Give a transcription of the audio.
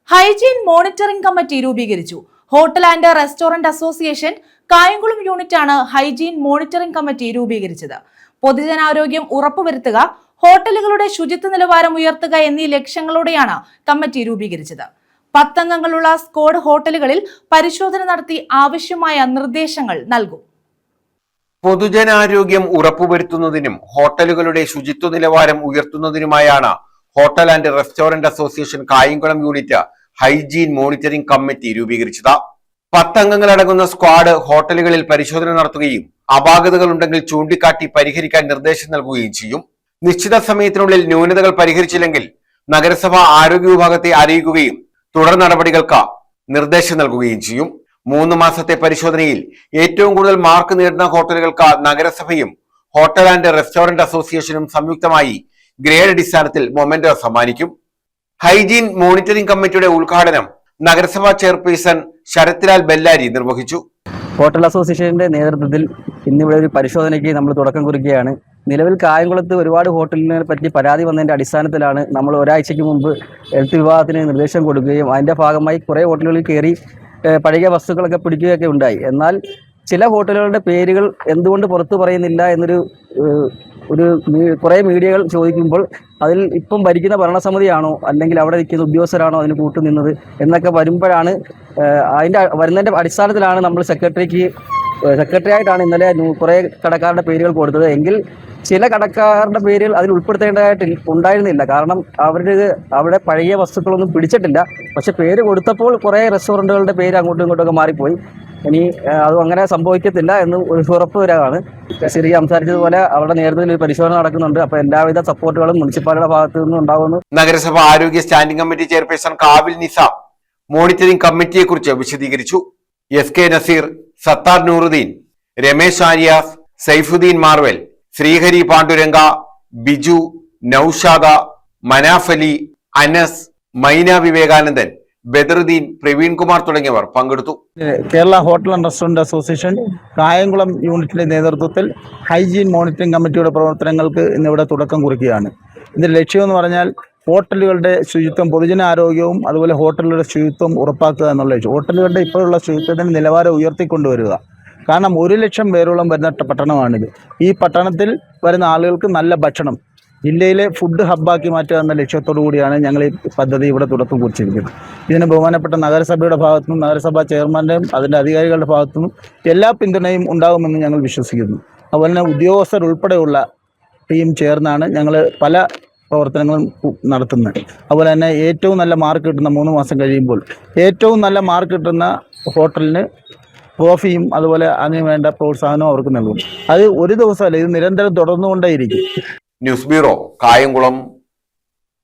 Hygiene monitoring committee രൂപീകരിച്ചു. Hotel and restaurant association Kayamkulam യൂണിറ്റാണ് hygiene monitoring committee രൂപീകരിച്ചത്. പൊതുജനാരോഗ്യം ഉറപ്പുവരുത്തുക, ഹോട്ടലുകളുടെ ശുചിത്വ നിലവാരം ഉയർത്തുക എന്നീ ലക്ഷ്യങ്ങളോടെയാണ് കമ്മിറ്റി രൂപീകരിച്ചത്. 10 അംഗങ്ങളുള്ള സ്ക്വാഡ് ഹോട്ടലുകളിൽ പരിശോധന നടത്തി ആവശ്യമായ നിർദ്ദേശങ്ങൾ നൽകും. പൊതുജനാരോഗ്യം ഉറപ്പുവരുത്തുന്നതിനും ഹോട്ടലുകളുടെ ശുചിത്വ നിലവാരം ഉയർത്തുന്നതിനുമായാണ് hotel and restaurant association Kayamkulam unit hygiene monitoring committee രൂപീകരിച്ചത്. 10 അംഗങ്ങളടങ്ങുന്ന സ്ക്വാഡ് ഹോട്ടലുകളിൽ പരിശോധന നടത്തുകയും അപാകതകൾ ഉണ്ടെങ്കിൽ ചൂണ്ടിക്കാട്ടി പരിഹരിക്കാൻ നിർദ്ദേശം നൽകുകയും ചെയ്യും. നിശ്ചിത സമയത്തിനുള്ളിൽ ന്യൂനതകൾ പരിഹരിച്ചില്ലെങ്കിൽ നഗരസഭ ആരോഗ്യ വിഭാഗത്തെ അറിയിക്കുകയും തുടർ നടപടികൾക്ക് നിർദ്ദേശം നൽകുകയും ചെയ്യും. 3 മാസത്തെ പരിശോധനയിൽ ഏറ്റവും കൂടുതൽ മാർക്ക് നേടുന്ന ഹോട്ടലുകൾക്ക് നഗരസഭയും ഹോട്ടൽ ആൻഡ് റെസ്റ്റോറന്റ് അസോസിയേഷനും സംയുക്തമായി ഗ്രേഡ് അടിസ്ഥാനത്തിൽ മൊമെന്റോ സമ്മാനിക്കും. ഹൈജീൻ മോണിറ്ററിംഗ് കമ്മിറ്റിയുടെ ഉദ്ഘാടനം നഗരസഭാ ചെയർപേഴ്സൺ ശരത്ലാൽ ബെല്ലാരി നിർവഹിച്ചു. ഹോട്ടൽ അസോസിയേഷന്റെ നേതൃത്വത്തിൽ ഇന്നിവിടെ ഒരു പരിശോധനയ്ക്ക് നമ്മൾ തുടക്കം കുറിക്കുകയാണ്. നിലവിൽ കായംകുളത്ത് ഒരുപാട് ഹോട്ടലിനെ പറ്റി പരാതി വന്നതിന്റെ അടിസ്ഥാനത്തിലാണ് നമ്മൾ ഒരാഴ്ചയ്ക്ക് മുമ്പ് ഹെൽത്ത് വിഭാഗത്തിന് നിർദ്ദേശം കൊടുക്കുകയും അതിന്റെ ഭാഗമായി കുറേ ഹോട്ടലുകളിൽ കയറി പഴയ വസ്തുക്കളൊക്കെ പിടിക്കുകയൊക്കെ ഉണ്ടായി. എന്നാൽ ചില ഹോട്ടലുകളുടെ പേരുകൾ എന്തുകൊണ്ട് പുറത്തു പറയുന്നില്ല എന്നൊരു കുറേ മീഡിയകൾ ചോദിക്കുമ്പോൾ അതിൽ ഇപ്പം ഭരിക്കുന്ന ഭരണസമിതിയാണോ അല്ലെങ്കിൽ അവിടെ നിൽക്കുന്ന ഉദ്യോഗസ്ഥരാണോ അതിന് കൂട്ടുനിന്നത് എന്നൊക്കെ വരുമ്പോഴാണ് വരുന്നതിൻ്റെ അടിസ്ഥാനത്തിലാണ് നമ്മൾ സെക്രട്ടറി ആയിട്ടാണ് ഇന്നലെ കുറേ കടക്കാരുടെ പേരുകൾ കൊടുത്തത്. എങ്കിൽ ചില കടക്കാരുടെ പേരുകൾ അതിൽ ഉൾപ്പെടുത്തേണ്ടതായിട്ട് ഉണ്ടായിരുന്നില്ല. കാരണം അവിടെ പഴയ വസ്തുക്കളൊന്നും പിടിച്ചിട്ടില്ല. പക്ഷെ പേര് കൊടുത്തപ്പോൾ കുറേ റെസ്റ്റോറൻറ്റുകളുടെ പേര് അങ്ങോട്ടും ഇങ്ങോട്ടൊക്കെ മാറിപ്പോയി. ഇനി അതും അങ്ങനെ സംഭവിക്കത്തില്ല എന്ന് ഒരു ഉറപ്പ് വരാണ്. ശരി സംസാരിച്ചതുപോലെ അവരുടെ നേതൃത്വത്തിൽ ഒരു പരിശോധന നടക്കുന്നുണ്ട്. അപ്പോൾ എല്ലാവിധ സപ്പോർട്ടുകളും മുനിസിപ്പാലിറ്റിയുടെ ഭാഗത്തു നിന്നും ഉണ്ടാകുന്നു. നഗരസഭ ആരോഗ്യ സ്റ്റാൻഡിംഗ് കമ്മിറ്റി ചെയർപേഴ്സൺ കാവിൽ നിസാം മോണിറ്ററിംഗ് കമ്മിറ്റിയെ കുറിച്ച് വിശദീകരിച്ചു. SK നസീർ, സത്താർ നൂറുദ്ദീൻ, രമേശ് ആര്യാസ്, സൈഫുദ്ദീൻ മാർവൽ, ശ്രീഹരി പാണ്ഡുരംഗ, ബിജു, നൌഷാദ, മനാഫ് അലി, അനസ്, മൈന വിവേകാനന്ദൻ, ബദറുദ്ദീൻ, പ്രവീൺ കുമാർ തുടങ്ങിയവർ പങ്കെടുത്തു. Kerala hotel and restaurant association Kayamkulam യൂണിറ്റിന്റെ നേതൃത്വത്തിൽ ഹൈജീൻ മോണിറ്ററിംഗ് കമ്മിറ്റിയുടെ പ്രവർത്തനങ്ങൾക്ക് ഇന്നിവിടെ തുടക്കം കുറിക്കുകയാണ്. ഇതിന്റെ ലക്ഷ്യമെന്ന് പറഞ്ഞാൽ ഹോട്ടലുകളുടെ ശുചിത്വം, പൊതുജനാരോഗ്യവും അതുപോലെ ഹോട്ടലുകളുടെ ശുചിത്വം ഉറപ്പാക്കുക എന്നുള്ള ലക്ഷ്യം. ഹോട്ടലുകളുടെ ഇപ്പോഴുള്ള ശുചിത്വത്തിന്റെ നിലവാരം ഉയർത്തിക്കൊണ്ടുവരിക. കാരണം 1 ലക്ഷം പേരോളം വരുന്ന പട്ടണമാണിത്. ഈ പട്ടണത്തിൽ വരുന്ന ആളുകൾക്ക് നല്ല ഭക്ഷണം ജില്ലയിലെ ഫുഡ് ഹബ്ബാക്കി മാറ്റുക എന്ന ലക്ഷ്യത്തോടു കൂടിയാണ് ഞങ്ങൾ ഈ പദ്ധതി ഇവിടെ തുടക്കം കുറിച്ചിരിക്കുന്നത്. ഇതിന് ബഹുമാനപ്പെട്ട നഗരസഭയുടെ ഭാഗത്തുനിന്നും നഗരസഭാ ചെയർമാൻ്റെയും അതിൻ്റെ അധികാരികളുടെ ഭാഗത്തുനിന്നും എല്ലാ പിന്തുണയും ഉണ്ടാകുമെന്ന് ഞങ്ങൾ വിശ്വസിക്കുന്നു. അതുപോലെ തന്നെ ഉദ്യോഗസ്ഥർ ഉൾപ്പെടെയുള്ള ടീം ചേർന്നാണ് ഞങ്ങൾ പല പ്രവർത്തനങ്ങളും നടത്തുന്നത്. അതുപോലെ തന്നെ ഏറ്റവും നല്ല മാർക്ക് കിട്ടുന്ന 3 മാസം കഴിയുമ്പോൾ ഏറ്റവും നല്ല മാർക്ക് കിട്ടുന്ന ഹോട്ടലിന് ട്രോഫിയും അതുപോലെ അതിന് വേണ്ട പ്രോത്സാഹനവും അവർക്ക് നൽകും. അത് ഒരു ദിവസമല്ല, ഇത് നിരന്തരം തുടർന്നുകൊണ്ടേയിരിക്കും. News bureau, Kayamkulam.